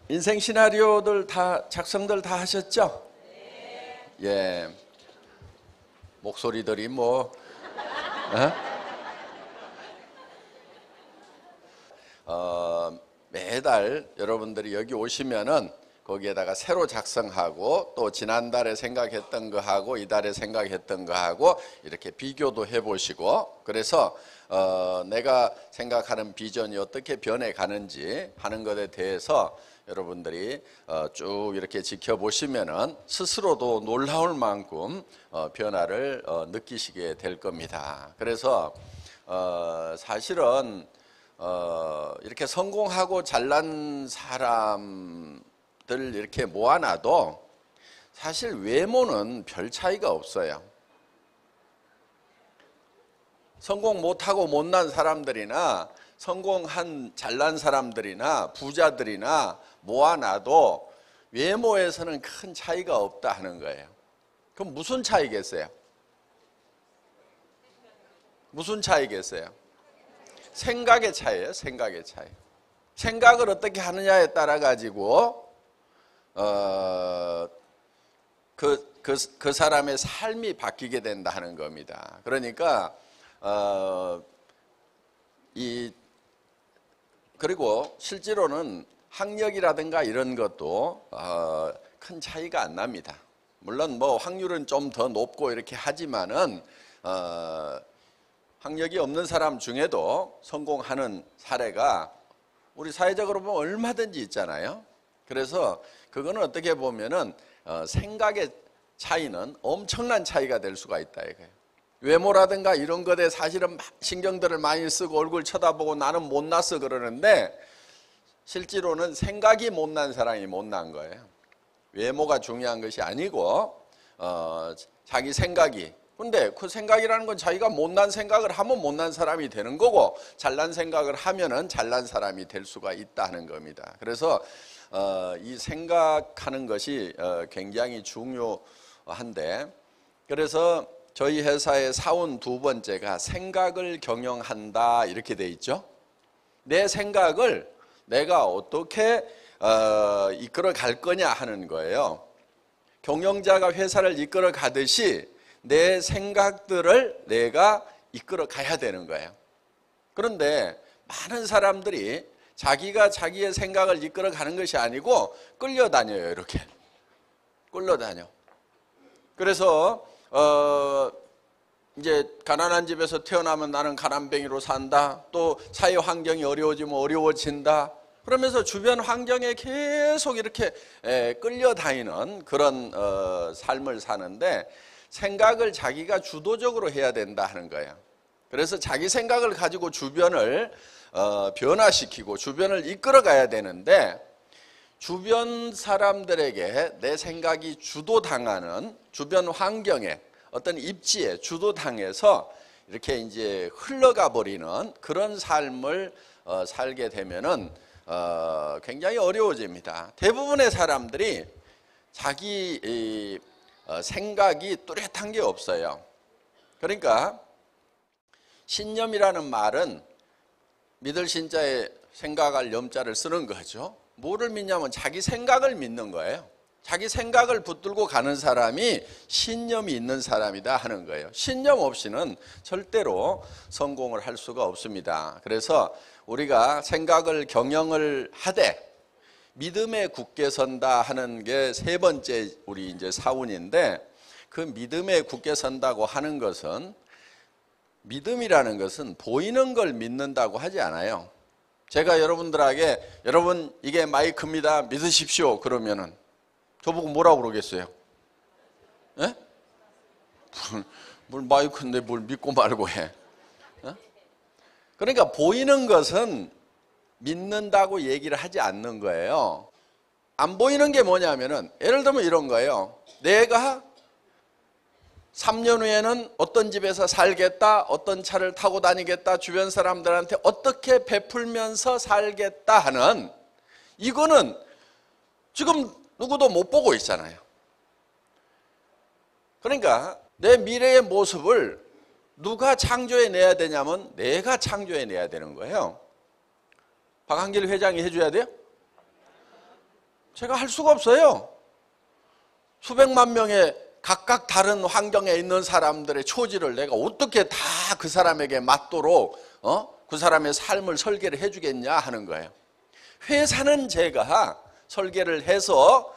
인생 시나리오들 작성들 다 하셨죠? 예. 목소리들이 뭐 매달 여러분들이 여기 오시면은 거기에다가 새로 작성하고 또 지난달에 생각했던 거하고 이달에 생각했던 거하고 이렇게 비교도 해보시고, 그래서 내가 생각하는 비전이 어떻게 변해가는지 하는 것에 대해서 여러분들이 쭉 이렇게 지켜보시면은 스스로도 놀라울 만큼 변화를 느끼시게 될 겁니다. 그래서 사실은 이렇게 성공하고 잘난 사람들 이렇게 모아놔도 사실 외모는 별 차이가 없어요. 성공 못하고 못난 사람들이나 성공한 잘난 사람들이나 부자들이나 모아놔도 외모에서는 큰 차이가 없다 하는 거예요. 그럼 무슨 차이겠어요? 무슨 차이겠어요? 생각의 차이예요. 생각의 차이. 생각을 어떻게 하느냐에 따라 가지고 그 사람의 삶이 바뀌게 된다 하는 겁니다. 그러니까 그리고 실제로는 학력이라든가 이런 것도 큰 차이가 안 납니다. 물론 뭐 확률은 좀 더 높고 이렇게 하지만은 학력이 없는 사람 중에도 성공하는 사례가 우리 사회적으로 보면 얼마든지 있잖아요. 그래서 그거는 어떻게 보면은 생각의 차이는 엄청난 차이가 될 수가 있다 이거예요. 외모라든가 이런 것에 사실은 신경들을 많이 쓰고 얼굴 쳐다보고 나는 못났어 그러는데 실제로는 생각이 못난 사람이 못난 거예요. 외모가 중요한 것이 아니고 자기 생각이. 근데 그 생각이라는 건 자기가 못난 생각을 하면 못난 사람이 되는 거고 잘난 생각을 하면은 잘난 사람이 될 수가 있다는 겁니다. 그래서 이 생각하는 것이 굉장히 중요한데, 그래서 저희 회사의 사원 두 번째가 생각을 경영한다 이렇게 돼 있죠. 내 생각을 내가 어떻게 이끌어 갈 거냐 하는 거예요. 경영자가 회사를 이끌어 가듯이 내 생각들을 내가 이끌어 가야 되는 거예요. 그런데 많은 사람들이 자기가 자기의 생각을 이끌어 가는 것이 아니고 끌려다녀요. 이렇게 끌려다녀. 그래서 이제 가난한 집에서 태어나면 나는 가난뱅이로 산다. 또 사회 환경이 어려워지면 어려워진다. 그러면서 주변 환경에 계속 이렇게 끌려다니는 그런 삶을 사는데, 생각을 자기가 주도적으로 해야 된다 하는 거예요. 그래서 자기 생각을 가지고 주변을 변화시키고 주변을 이끌어 가야 되는데, 주변 사람들에게 내 생각이 주도당하는 주변 환경에 어떤 입지에 주도당해서 이렇게 이제 흘러가 버리는 그런 삶을 살게 되면은 굉장히 어려워집니다. 대부분의 사람들이 자기 생각이 뚜렷한 게 없어요. 그러니까 신념이라는 말은 믿을 신자에 생각할 염자를 쓰는 거죠. 뭐를 믿냐면 자기 생각을 믿는 거예요. 자기 생각을 붙들고 가는 사람이 신념이 있는 사람이다 하는 거예요. 신념 없이는 절대로 성공을 할 수가 없습니다. 그래서 우리가 생각을 경영을 하되 믿음에 굳게 선다 하는 게 세 번째 우리 이제 사운인데, 그 믿음에 굳게 선다고 하는 것은, 믿음이라는 것은 보이는 걸 믿는다고 하지 않아요. 제가 여러분들에게 여러분 이게 마이크입니다 믿으십시오 그러면은 저보고 뭐라고 그러겠어요? 예? 뭘 마이크인데 뭘 믿고 말고 해? 그러니까 보이는 것은 믿는다고 얘기를 하지 않는 거예요. 안 보이는 게 뭐냐면은, 예를 들면 이런 거예요. 내가 3년 후에는 어떤 집에서 살겠다, 어떤 차를 타고 다니겠다, 주변 사람들한테 어떻게 베풀면서 살겠다 하는, 이거는 지금 누구도 못 보고 있잖아요. 그러니까 내 미래의 모습을 누가 창조해내야 되냐면 내가 창조해내야 되는 거예요. 박한길 회장이 해줘야 돼요? 제가 할 수가 없어요. 수백만 명의 각각 다른 환경에 있는 사람들의 처지를 내가 어떻게 다 그 사람에게 맞도록 그 사람의 삶을 설계를 해주겠냐 하는 거예요. 회사는 제가 설계를 해서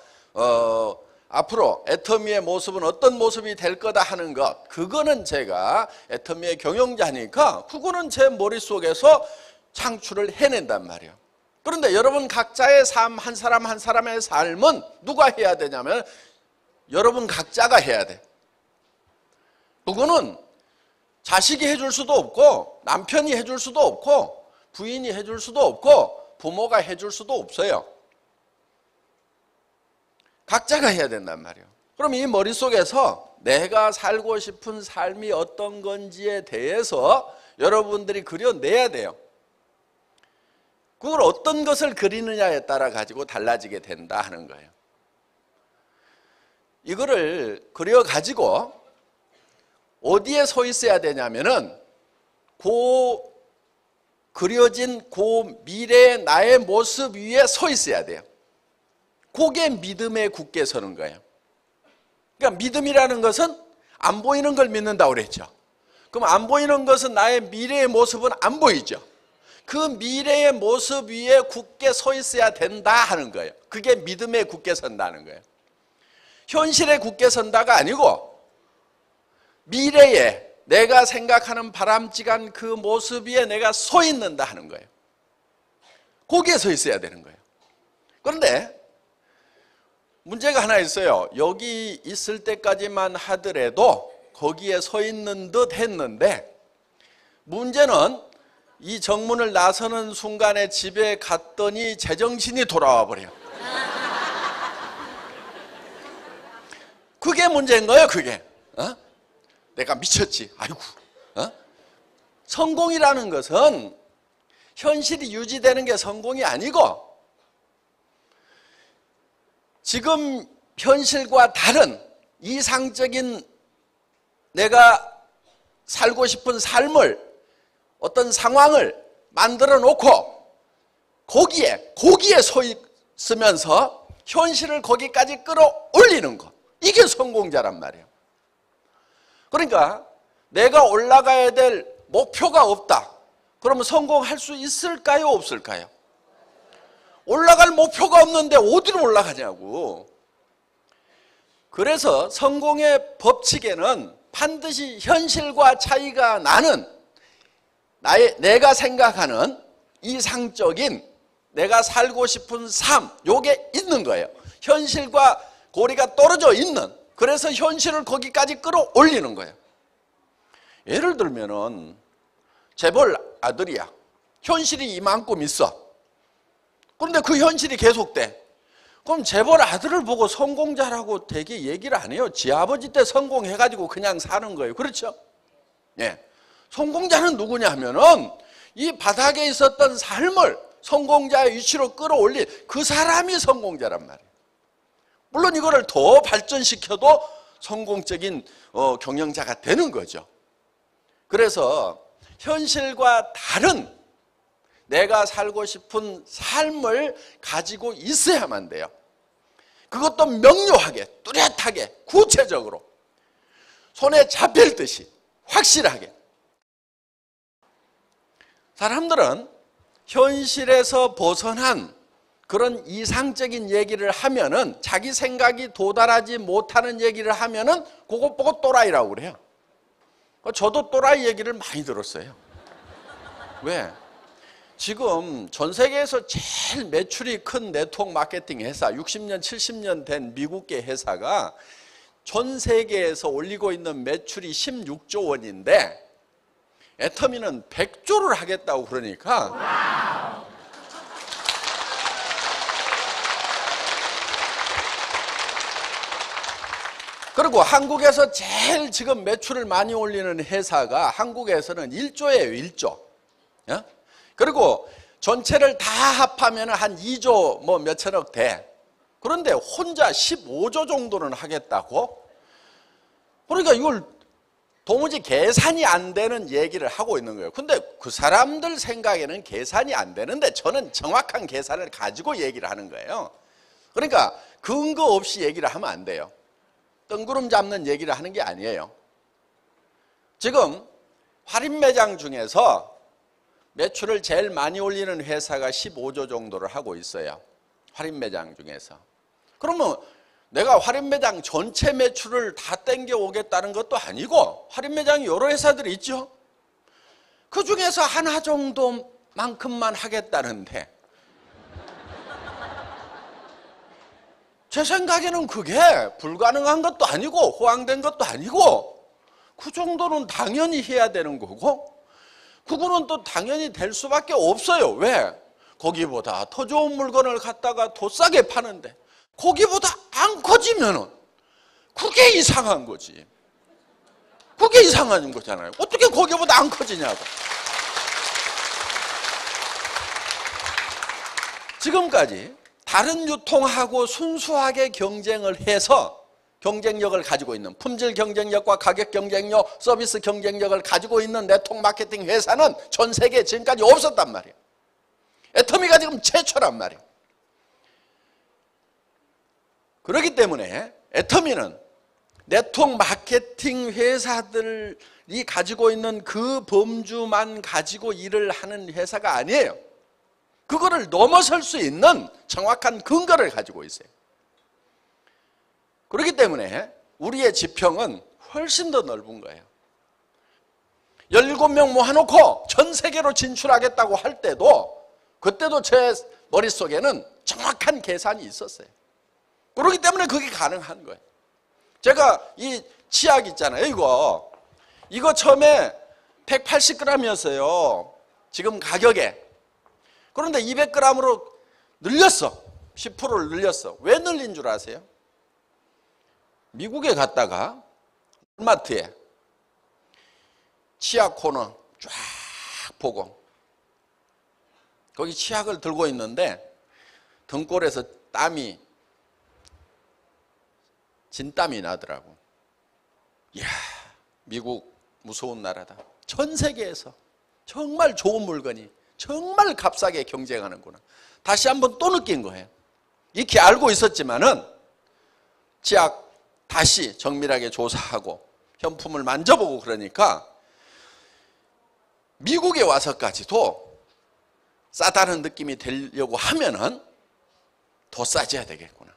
앞으로 애터미의 모습은 어떤 모습이 될 거다 하는 것, 그거는 제가 애터미의 경영자니까 그거는 제 머릿속에서 창출을 해낸단 말이에요. 그런데 여러분 각자의 삶, 한 사람 한 사람의 삶은 누가 해야 되냐면 여러분 각자가 해야 돼. 그거는 자식이 해줄 수도 없고 남편이 해줄 수도 없고 부인이 해줄 수도 없고 부모가 해줄 수도 없어요. 각자가 해야 된단 말이에요. 그럼 이 머릿속에서 내가 살고 싶은 삶이 어떤 건지에 대해서 여러분들이 그려내야 돼요. 그걸 어떤 것을 그리느냐에 따라 가지고 달라지게 된다 하는 거예요. 이거를 그려가지고 어디에 서 있어야 되냐면은 그려진 미래의 나의 모습 위에 서 있어야 돼요. 그게 믿음에 굳게 서는 거예요. 그러니까 믿음이라는 것은 안 보이는 걸 믿는다고 그랬죠. 그럼 안 보이는 것은 나의 미래의 모습은 안 보이죠. 그 미래의 모습 위에 굳게 서 있어야 된다 하는 거예요. 그게 믿음에 굳게 선다는 거예요. 현실에 굳게 선다가 아니고 미래에 내가 생각하는 바람직한 그 모습 위에 내가 서 있는다 하는 거예요. 거기에 서 있어야 되는 거예요. 그런데 문제가 하나 있어요. 여기 있을 때까지만 하더라도 거기에 서 있는 듯 했는데 문제는 이 정문을 나서는 순간에 집에 갔더니 제정신이 돌아와 버려요. 그게 문제인 거예요. 그게 내가 미쳤지. 아이고. 성공이라는 것은 현실이 유지되는 게 성공이 아니고 지금 현실과 다른 이상적인 내가 살고 싶은 삶을 어떤 상황을 만들어 놓고 거기에 서 있으면서 현실을 거기까지 끌어올리는 것, 이게 성공자란 말이에요. 그러니까 내가 올라가야 될 목표가 없다. 그러면 성공할 수 있을까요? 없을까요? 올라갈 목표가 없는데 어디로 올라가냐고. 그래서 성공의 법칙에는 반드시 현실과 차이가 나는 내가 생각하는 이상적인 내가 살고 싶은 삶, 요게 있는 거예요. 현실과 고리가 떨어져 있는, 그래서 현실을 거기까지 끌어올리는 거예요. 예를 들면은 재벌 아들이야. 현실이 이만큼 있어. 그런데 그 현실이 계속돼. 그럼 재벌 아들을 보고 성공자라고 되게 얘기를 안 해요. 지 아버지 때 성공해가지고 그냥 사는 거예요. 그렇죠? 예. 성공자는 누구냐 하면은 이 바닥에 있었던 삶을 성공자의 위치로 끌어올린 그 사람이 성공자란 말이에요. 물론 이거를 더 발전시켜도 성공적인 경영자가 되는 거죠. 그래서 현실과 다른 내가 살고 싶은 삶을 가지고 있어야만 돼요. 그것도 명료하게, 뚜렷하게, 구체적으로 손에 잡힐 듯이 확실하게. 사람들은 현실에서 벗어난 그런 이상적인 얘기를 하면은, 자기 생각이 도달하지 못하는 얘기를 하면은 그것 보고 또라이라고 그래요. 저도 또라이 얘기를 많이 들었어요. 왜? 지금 전 세계에서 제일 매출이 큰 네트워크 마케팅 회사, 60년, 70년 된 미국계 회사가 전 세계에서 올리고 있는 매출이 16조 원인데 애터미는 100조를 하겠다고 그러니까 그리고 한국에서 제일 지금 매출을 많이 올리는 회사가 한국에서는 1조예요. 1조. 그리고 전체를 다 합하면 한 2조 뭐 몇천억 돼. 그런데 혼자 15조 정도는 하겠다고? 그러니까 이걸 도무지 계산이 안 되는 얘기를 하고 있는 거예요. 근데 그 사람들 생각에는 계산이 안 되는데 저는 정확한 계산을 가지고 얘기를 하는 거예요. 그러니까 근거 없이 얘기를 하면 안 돼요. 뜬구름 잡는 얘기를 하는 게 아니에요. 지금 할인매장 중에서 매출을 제일 많이 올리는 회사가 15조 정도를 하고 있어요. 할인매장 중에서. 그러면 내가 할인매장 전체 매출을 다 땡겨 오겠다는 것도 아니고, 할인매장이 여러 회사들이 있죠. 그 중에서 하나 정도만큼만 하겠다는데, 제 생각에는 그게 불가능한 것도 아니고 호황된 것도 아니고, 그 정도는 당연히 해야 되는 거고, 그거는 또 당연히 될 수밖에 없어요. 왜? 거기보다 더 좋은 물건을 갖다가 더 싸게 파는데 거기보다 안 커지면은 그게 이상한 거지. 그게 이상한 거잖아요. 어떻게 거기보다 안 커지냐고. 지금까지 다른 유통하고 순수하게 경쟁을 해서 경쟁력을 가지고 있는, 품질 경쟁력과 가격 경쟁력, 서비스 경쟁력을 가지고 있는 네트워크 마케팅 회사는 전 세계에 지금까지 없었단 말이에요. 애터미가 지금 최초란 말이에요. 그렇기 때문에 애터미는 네트워크 마케팅 회사들이 가지고 있는 그 범주만 가지고 일을 하는 회사가 아니에요. 그거를 넘어설 수 있는 정확한 근거를 가지고 있어요. 그렇기 때문에 우리의 지평은 훨씬 더 넓은 거예요. 17명 모아놓고 전 세계로 진출하겠다고 할 때도, 그때도 제 머릿속에는 정확한 계산이 있었어요. 그렇기 때문에 그게 가능한 거예요. 제가 이 치약 있잖아요. 이거 처음에 180g이었어요. 지금 가격에. 그런데 200g으로 늘렸어. 10%를 늘렸어. 왜 늘린 줄 아세요? 미국에 갔다가 마트에 치약 코너 쫙 보고, 거기 치약을 들고 있는데 등골에서 땀이, 진땀이 나더라고. 이야, 미국 무서운 나라다. 전 세계에서 정말 좋은 물건이 정말 값싸게 경쟁하는구나. 다시 한번 또 느낀 거예요. 익히 알고 있었지만은 치약 다시 정밀하게 조사하고 현품을 만져보고 그러니까 미국에 와서까지도 싸다는 느낌이 들려고 하면은 더 싸져야 되겠구나.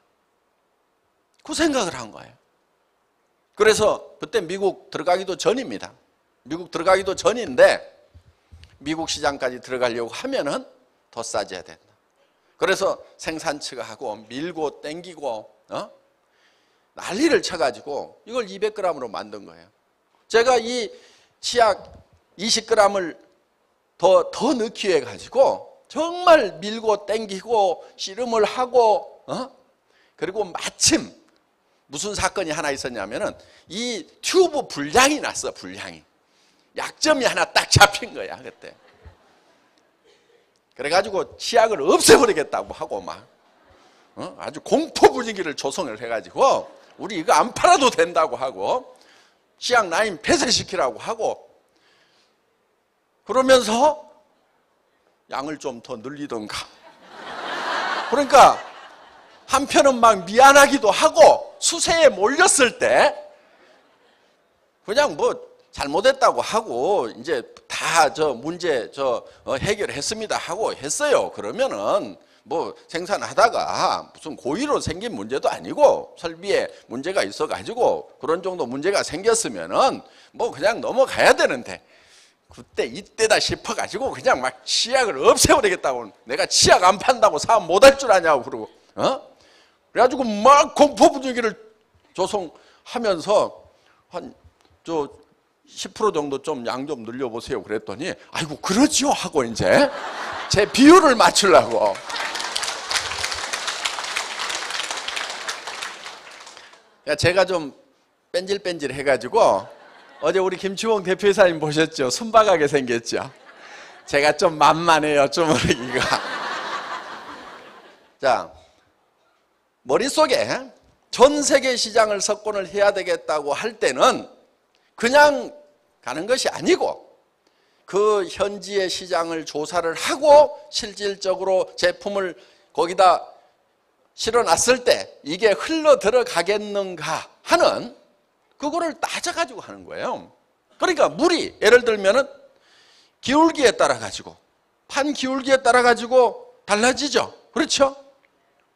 그 생각을 한 거예요. 그래서 그때 미국 들어가기도 전입니다. 미국 들어가기도 전인데 미국 시장까지 들어가려고 하면은 더 싸져야 된다. 그래서 생산처가 하고 밀고 땡기고 난리를 쳐가지고 이걸 200g으로 만든 거예요. 제가 이 치약 20g을 더 넣기 위해 가지고 정말 밀고 땡기고 씨름을 하고 그리고 마침 무슨 사건이 하나 있었냐면은 이 튜브 불량이 났어. 불량이. 약점이 하나 딱 잡힌 거야 그때. 그래가지고 치약을 없애버리겠다고 하고 막 아주 공포 분위기를 조성을 해가지고 우리 이거 안 팔아도 된다고 하고 치약 라인 폐쇄시키라고 하고 그러면서 양을 좀 더 늘리던가. 그러니까 한편은 막 미안하기도 하고 수세에 몰렸을 때 그냥 뭐 잘못했다고 하고 이제 다 문제 해결했습니다 하고 했어요. 그러면은 뭐 생산하다가 무슨 고의로 생긴 문제도 아니고 설비에 문제가 있어가지고 그런 정도 문제가 생겼으면은 뭐 그냥 넘어가야 되는데 그때 이때다 싶어가지고 그냥 막 치약을 없애버리겠다고. 내가 치약 안 판다고 사업 못할 줄 아냐고 그러고 그래가지고 막 공포 분위기를 조성하면서 한 10% 정도 좀 양 좀 늘려보세요 그랬더니 아이고 그러지요 하고 이제 제 비율을 맞추려고. 제가 좀 뺀질뺀질 해가지고 어제 우리 김치홍 대표이사님 보셨죠? 순박하게 생겼죠? 제가 좀 만만해요 쪼무르기가. 자, 머릿속에 전 세계 시장을 석권을 해야 되겠다고 할 때는 그냥 가는 것이 아니고 그 현지의 시장을 조사를 하고 실질적으로 제품을 거기다 실어놨을 때 이게 흘러 들어가겠는가 하는 그거를 따져가지고 하는 거예요. 그러니까 물이 예를 들면은 기울기에 따라 가지고 판 기울기에 따라 가지고 달라지죠. 그렇죠?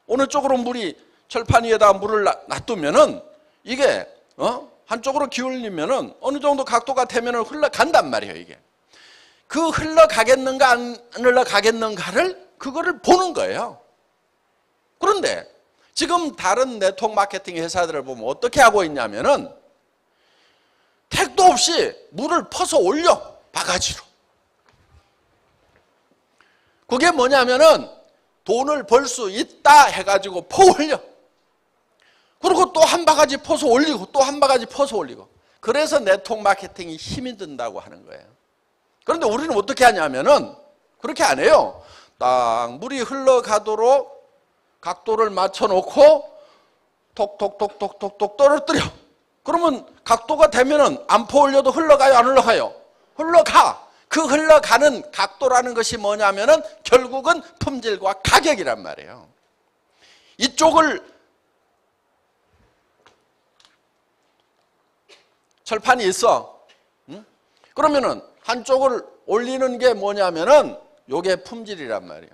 어느 쪽으로 물이 철판 위에다 물을 놔두면은 이게 한쪽으로 기울리면은 어느 정도 각도가 되면은 흘러간단 말이에요. 이게 그 흘러가겠는가 안 흘러가겠는가를 그거를 보는 거예요. 그런데 지금 다른 네트워크 마케팅 회사들을 보면 어떻게 하고 있냐면은 택도 없이 물을 퍼서 올려, 바가지로. 그게 뭐냐면은 돈을 벌 수 있다 해가지고 퍼 올려. 그리고 또 한 바가지 퍼서 올리고 또 한 바가지 퍼서 올리고. 그래서 네트워크 마케팅이 힘이 든다고 하는 거예요. 그런데 우리는 어떻게 하냐면은 그렇게 안 해요. 딱 물이 흘러가도록 각도를 맞춰놓고 톡톡톡톡톡톡 떨어뜨려. 그러면 각도가 되면은 안 퍼 올려도 흘러가요, 안 흘러가요? 흘러가. 그 흘러가는 각도라는 것이 뭐냐면은 결국은 품질과 가격이란 말이에요. 이쪽을 철판이 있어. 그러면은 한쪽을 올리는 게 뭐냐면은 요게 품질이란 말이에요.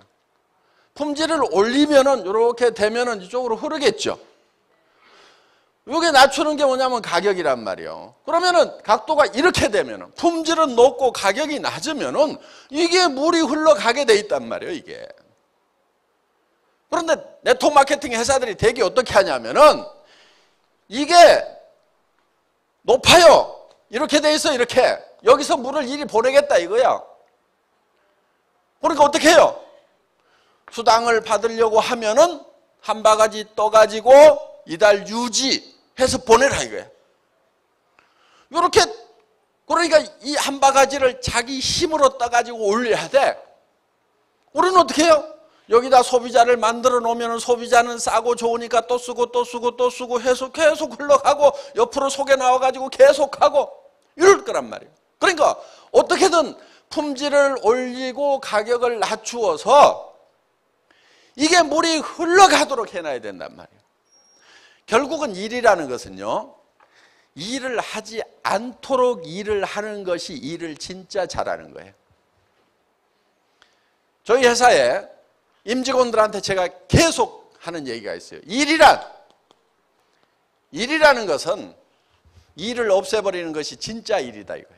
품질을 올리면은 이렇게 되면은 이쪽으로 흐르겠죠. 요게 낮추는 게 뭐냐면 가격이란 말이에요. 그러면은 각도가 이렇게 되면은 품질은 높고 가격이 낮으면은 이게 물이 흘러가게 돼 있단 말이에요, 이게. 그런데 네트워크 마케팅 회사들이 되게 어떻게 하냐면은 이게 높아요. 이렇게 돼 있어, 이렇게. 여기서 물을 이리 보내겠다 이거야. 그러니까 어떻게 해요? 수당을 받으려고 하면은 한 바가지 떠가지고 이달 유지해서 보내라 이거야. 이렇게, 그러니까 이 한 바가지를 자기 힘으로 떠가지고 올려야 돼. 우리는 어떻게 해요? 여기다 소비자를 만들어 놓으면 소비자는 싸고 좋으니까 또 쓰고 또 쓰고 또 쓰고 해서 계속 흘러가고 옆으로 속에 나와가지고 계속하고 이럴 거란 말이에요. 그러니까 어떻게든 품질을 올리고 가격을 낮추어서 이게 물이 흘러가도록 해놔야 된단 말이에요. 결국은 일이라는 것은요, 일을 하지 않도록 일을 하는 것이 일을 진짜 잘하는 거예요. 저희 회사에 임직원들한테 제가 계속 하는 얘기가 있어요. 일이라는 것은 일을 없애버리는 것이 진짜 일이다 이거예요.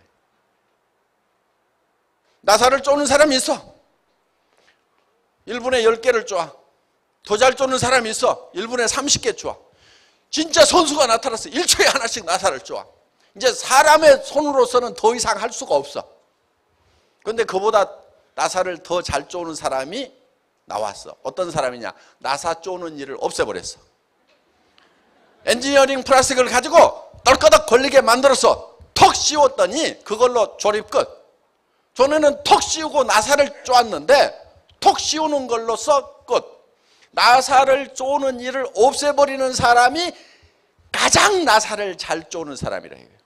나사를 쪼는 사람이 있어. 1분에 10개를 쪼아. 더 잘 쪼는 사람이 있어. 1분에 30개 쪼아. 진짜 선수가 나타났어. 1초에 하나씩 나사를 쪼아. 이제 사람의 손으로서는 더 이상 할 수가 없어. 그런데 그보다 나사를 더 잘 쪼는 사람이 나왔어. 어떤 사람이냐? 나사 쪼는 일을 없애버렸어. 엔지니어링 플라스틱을 가지고 떨거덕 걸리게 만들어서 턱 씌웠더니 그걸로 조립 끝. 전에는 턱 씌우고 나사를 쪼았는데 턱 씌우는 걸로써 끝. 나사를 쪼는 일을 없애버리는 사람이 가장 나사를 잘 쪼는 사람이라 이거예요.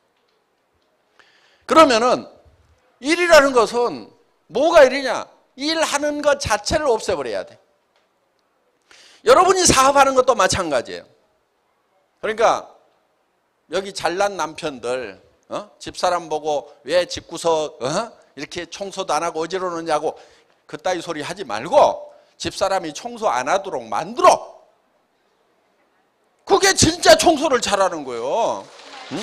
그러면은 일이라는 것은 뭐가 일이냐? 일하는 것 자체를 없애버려야 돼. 여러분이 사업하는 것도 마찬가지예요. 그러니까 여기 잘난 남편들 집사람 보고 왜 집구석 이렇게 청소도 안 하고 어지러우냐고 그따위 소리 하지 말고 집사람이 청소 안 하도록 만들어. 그게 진짜 청소를 잘하는 거예요. 응?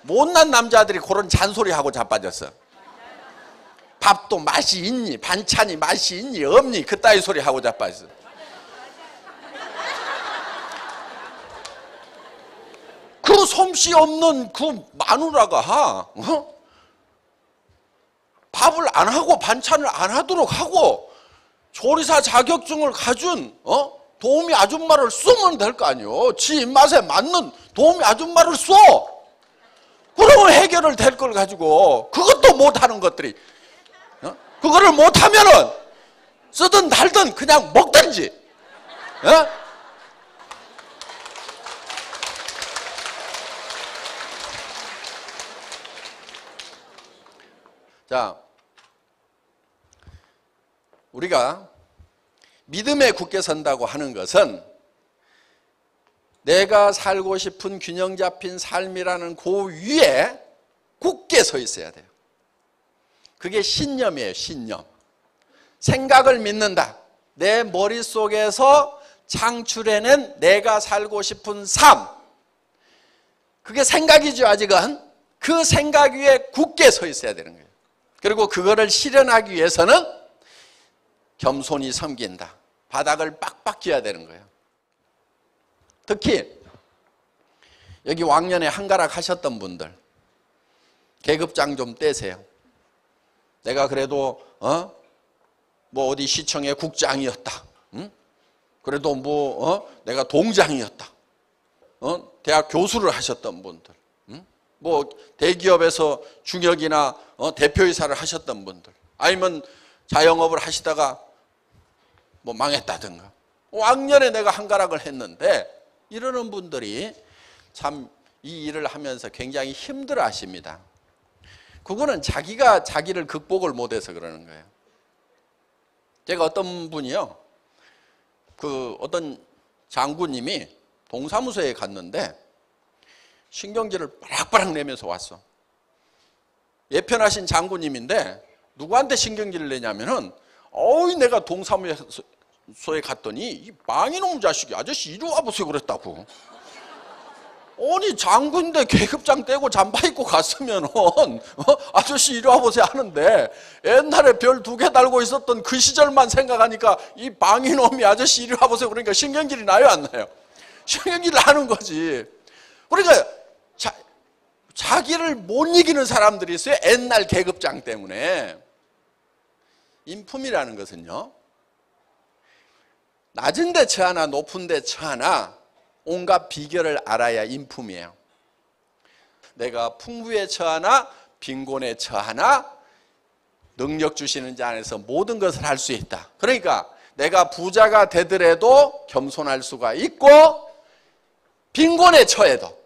못난 남자들이 그런 잔소리하고 자빠졌어. 밥도 맛이 있니? 반찬이 맛이 있니? 없니? 그따위 소리 하고 자빠졌어. 그 솜씨 없는 그 마누라가 밥을 안 하고 반찬을 안 하도록 하고 조리사 자격증을 가진 도우미 아줌마를 쓰면 될 거 아니에요. 지 입맛에 맞는 도우미 아줌마를 써. 그러면 해결을 될 걸 가지고 그것도 못하는 것들이 그거를 못하면은 쓰든 달든 그냥 먹든지. 자, 우리가 믿음에 굳게 선다고 하는 것은 내가 살고 싶은 균형 잡힌 삶이라는 그 위에 굳게 서 있어야 돼요. 그게 신념이에요. 신념. 생각을 믿는다. 내 머릿속에서 창출해낸 내가 살고 싶은 삶. 그게 생각이죠. 아직은. 그 생각 위에 굳게 서 있어야 되는 거예요. 그리고 그거를 실현하기 위해서는 겸손히 섬긴다. 바닥을 빡빡 쥐어야 되는 거예요. 특히 여기 왕년에 한가락 하셨던 분들 계급장 좀 떼세요. 내가 그래도 뭐 어디 시청의 국장이었다. 그래도 내가 동장이었다. 대학 교수를 하셨던 분들, 뭐 대기업에서 중역이나 대표이사를 하셨던 분들, 아니면 자영업을 하시다가 뭐 망했다든가. 왕년에 내가 한가락을 했는데 이러는 분들이 참 이 일을 하면서 굉장히 힘들어 하십니다. 그거는 자기가 자기를 극복을 못해서 그러는 거예요. 제가 어떤 분이요, 그 어떤 장군님이 동사무소에 갔는데 신경질을 빠락빠락 내면서 왔어. 예편하신 장군님인데 누구한테 신경질을 내냐면은 내가 동사무소에 갔더니 이 망이놈 자식이 아저씨 이리 와보세요 그랬다고. 아니 장군인데 계급장 떼고 잠바 입고 갔으면 아저씨 이리 와보세요 하는데 옛날에 별 2개 달고 있었던 그 시절만 생각하니까 이 망이놈이 아저씨 이리 와보세요 그러니까 신경질이 나요 안 나요? 신경질이 나는 거지. 그러니까 자기를 못 이기는 사람들이 있어요. 옛날 계급장 때문에. 인품이라는 것은요, 낮은 데 처하나 높은 데 처하나 온갖 비결을 알아야 인품이에요. 내가 풍부에 처하나 빈곤에 처하나 능력 주시는 자 안에서 모든 것을 할 수 있다. 그러니까 내가 부자가 되더라도 겸손할 수가 있고 빈곤에 처해도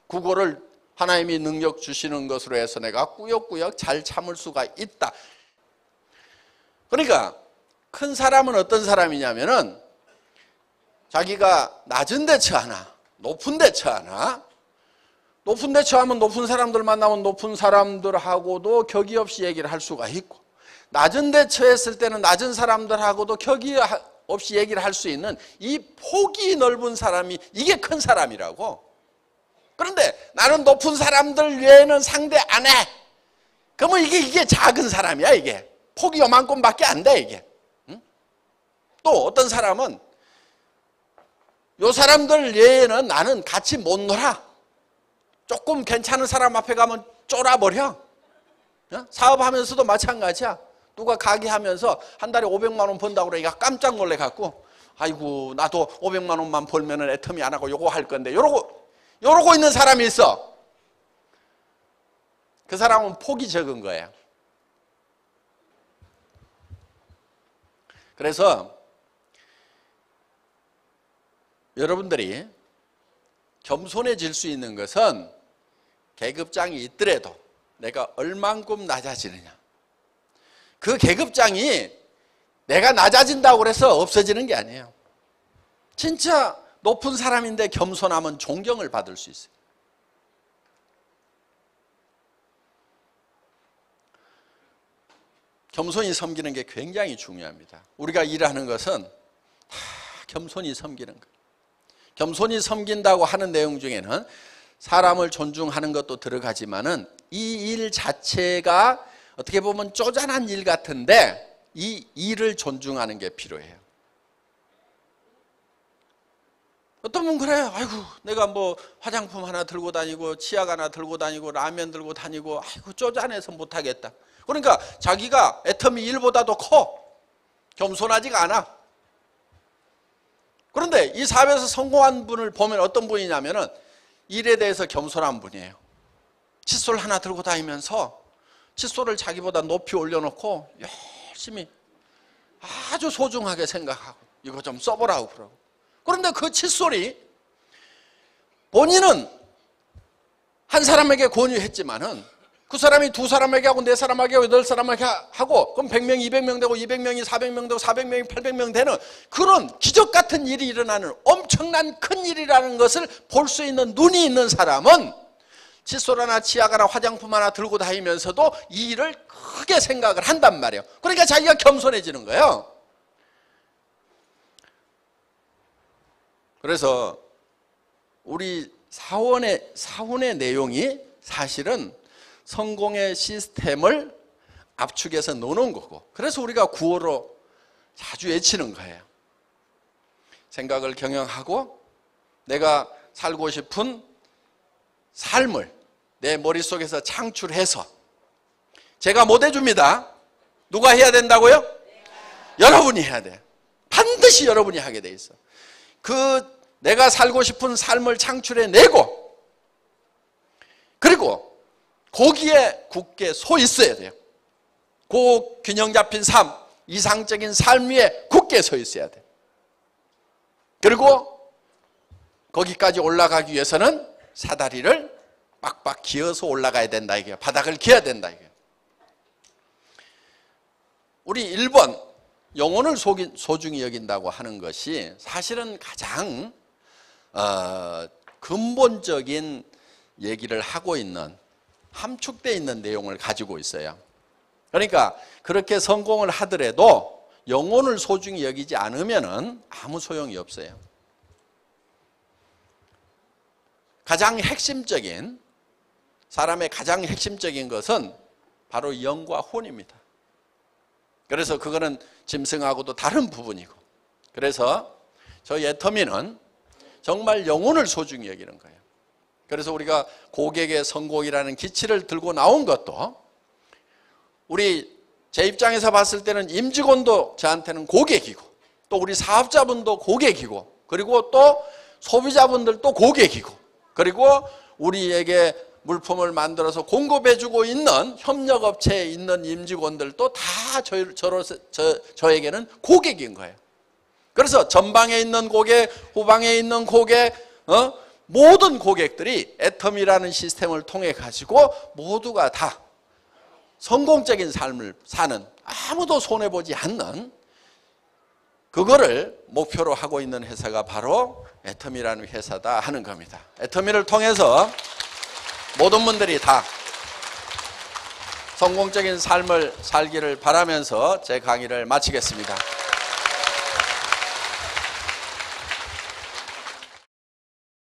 그거를 하나님이 능력 주시는 것으로 해서 내가 꾸역꾸역 잘 참을 수가 있다. 그러니까 큰 사람은 어떤 사람이냐면은 자기가 낮은 데 처하나 높은 데 처하나, 높은 데 처하면 높은 사람들 만나면 높은 사람들하고도 격의 없이 얘기를 할 수가 있고, 낮은 데 처했을 때는 낮은 사람들하고도 격의 없이 얘기를 할 수 있는 이 폭이 넓은 사람이 이게 큰 사람이라고. 그런데 나는 높은 사람들 외에는 상대 안 해. 그러면 이게 작은 사람이야. 이게 폭이 요만큼밖에 안 돼. 이게. 또 어떤 사람은 요 사람들 외에는 나는 같이 못 놀아. 조금 괜찮은 사람 앞에 가면 쫄아버려. 사업하면서도 마찬가지야. 누가 가게 하면서 한 달에 500만 원 번다고 그러니까 깜짝 놀래갖고 아이고 나도 500만 원만 벌면은 애터미 안 하고 요거 할 건데 요러고 있는 사람이 있어. 그 사람은 폭이 적은 거예요. 그래서 여러분들이 겸손해질 수 있는 것은 계급장이 있더라도 내가 얼만큼 낮아지느냐. 그 계급장이 내가 낮아진다고 해서 없어지는 게 아니에요. 진짜 높은 사람인데 겸손하면 존경을 받을 수 있어요. 겸손히 섬기는 게 굉장히 중요합니다. 우리가 일하는 것은 다 겸손히 섬기는 거예요. 겸손히 섬긴다고 하는 내용 중에는 사람을 존중하는 것도 들어가지만은 이 일 자체가 어떻게 보면 쪼잔한 일 같은데 이 일을 존중하는 게 필요해요. 어떤 분 그래요. 아이고 내가 뭐 화장품 하나 들고 다니고 치약 하나 들고 다니고 라면 들고 다니고 아이고 쪼잔해서 못하겠다. 그러니까 자기가 애터미 일보다도 커. 겸손하지가 않아. 그런데 이 사업에서 성공한 분을 보면 어떤 분이냐면은 일에 대해서 겸손한 분이에요. 칫솔 하나 들고 다니면서 칫솔을 자기보다 높이 올려놓고 열심히 아주 소중하게 생각하고 이거 좀 써보라고 그러고. 그런데 그 칫솔이 본인은 한 사람에게 권유했지만은 그 사람이 2사람에게 하고 4사람에게 하고 8사람에게 하고 그럼 100명, 200명 되고 200명이 400명 되고 400명이 800명 되는 그런 기적 같은 일이 일어나는 엄청난 큰 일이라는 것을 볼 수 있는 눈이 있는 사람은 칫솔 하나 치약 하나 화장품 하나 들고 다니면서도 이 일을 크게 생각을 한단 말이에요. 그러니까 자기가 겸손해지는 거예요. 그래서 우리 사원의 내용이 사실은 성공의 시스템을 압축해서 놓는 거고, 그래서 우리가 구호로 자주 외치는 거예요. 생각을 경영하고 내가 살고 싶은 삶을 내 머릿속에서 창출해서, 제가 못 해줍니다. 누가 해야 된다고요? 여러분이 해야 돼. 반드시 여러분이 하게 돼 있어. 그 내가 살고 싶은 삶을 창출해내고, 그리고 거기에 굳게 서 있어야 돼요. 그 균형 잡힌 삶, 이상적인 삶 위에 굳게 서 있어야 돼요. 그리고 거기까지 올라가기 위해서는 사다리를 빡빡 기어서 올라가야 된다 이게요. 바닥을 기어야 된다 이게요. 우리 1번 영혼을 소중히 여긴다고 하는 것이 사실은 가장 근본적인 얘기를 하고 있는, 함축되어 있는 내용을 가지고 있어요. 그러니까 그렇게 성공을 하더라도 영혼을 소중히 여기지 않으면 아무 소용이 없어요. 가장 핵심적인, 사람의 가장 핵심적인 것은 바로 영과 혼입니다. 그래서 그거는 짐승하고도 다른 부분이고, 그래서 저희 애터미는 정말 영혼을 소중히 여기는 거예요. 그래서 우리가 고객의 성공이라는 기치를 들고 나온 것도, 제 입장에서 봤을 때는 임직원도 저한테는 고객이고, 또 우리 사업자분도 고객이고, 그리고 또 소비자분들도 고객이고, 그리고 우리에게 물품을 만들어서 공급해주고 있는 협력업체에 있는 임직원들도 다 저에게는 고객인 거예요. 그래서 전방에 있는 고객, 후방에 있는 고객, 모든 고객들이 애터미라는 시스템을 통해 가지고 모두가 다 성공적인 삶을 사는, 아무도 손해보지 않는, 그거를 목표로 하고 있는 회사가 바로 애터미라는 회사다 하는 겁니다. 애터미를 통해서 모든 분들이 다 성공적인 삶을 살기를 바라면서 제 강의를 마치겠습니다.